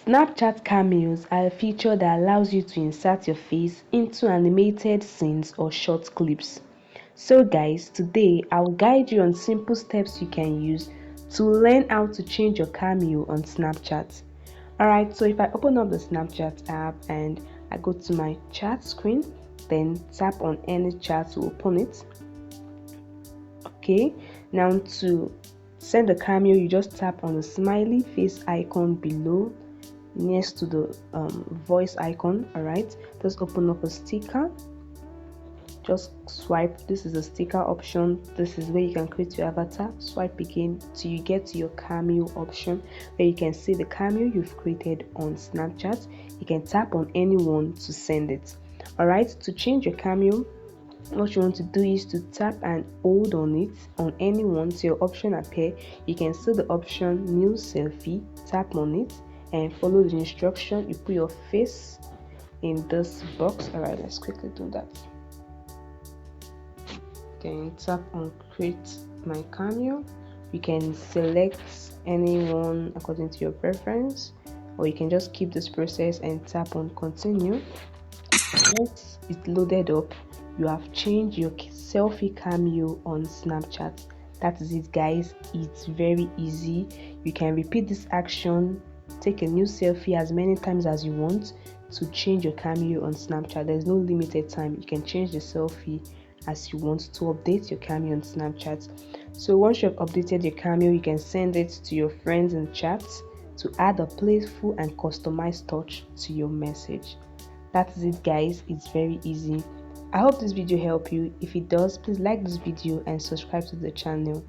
Snapchat cameos are a feature that allows you to insert your face into animated scenes or short clips. So guys, today I'll guide you on simple steps you can use to learn how to change your cameo on Snapchat. Alright, so if I open up the Snapchat app and I go to my chat screen, then tap on any chat to open it. Okay, now to send a cameo, you just tap on the smiley face icon below next to the voice icon. All right, just open up a sticker, just swipe. This is a sticker option. This is where you can create your avatar. Swipe again till you get to your cameo option, where you can see the cameo you've created on Snapchat. You can tap on anyone to send it. All right, to change your cameo, what you want to do is to tap and hold on it on anyone till your option appear. You can see the option new selfie, tap on it and follow the instruction. You put your face in this box. All right, let's quickly do that. Then tap on create my cameo. You can select anyone according to your preference, or you can just keep this process and tap on continue. Once it's loaded up, you have changed your selfie cameo on Snapchat. That is it, guys. It's very easy. You can repeat this action, take a new selfie as many times as you want to change your cameo on Snapchat. There's no limited time. You can change the selfie as you want to update your cameo on Snapchat. So once you've updated your cameo, you can send it to your friends in chat to add a playful and customized touch to your message. That is it, guys. It's very easy. I hope this video helped you. If it does, please like this video and subscribe to the channel.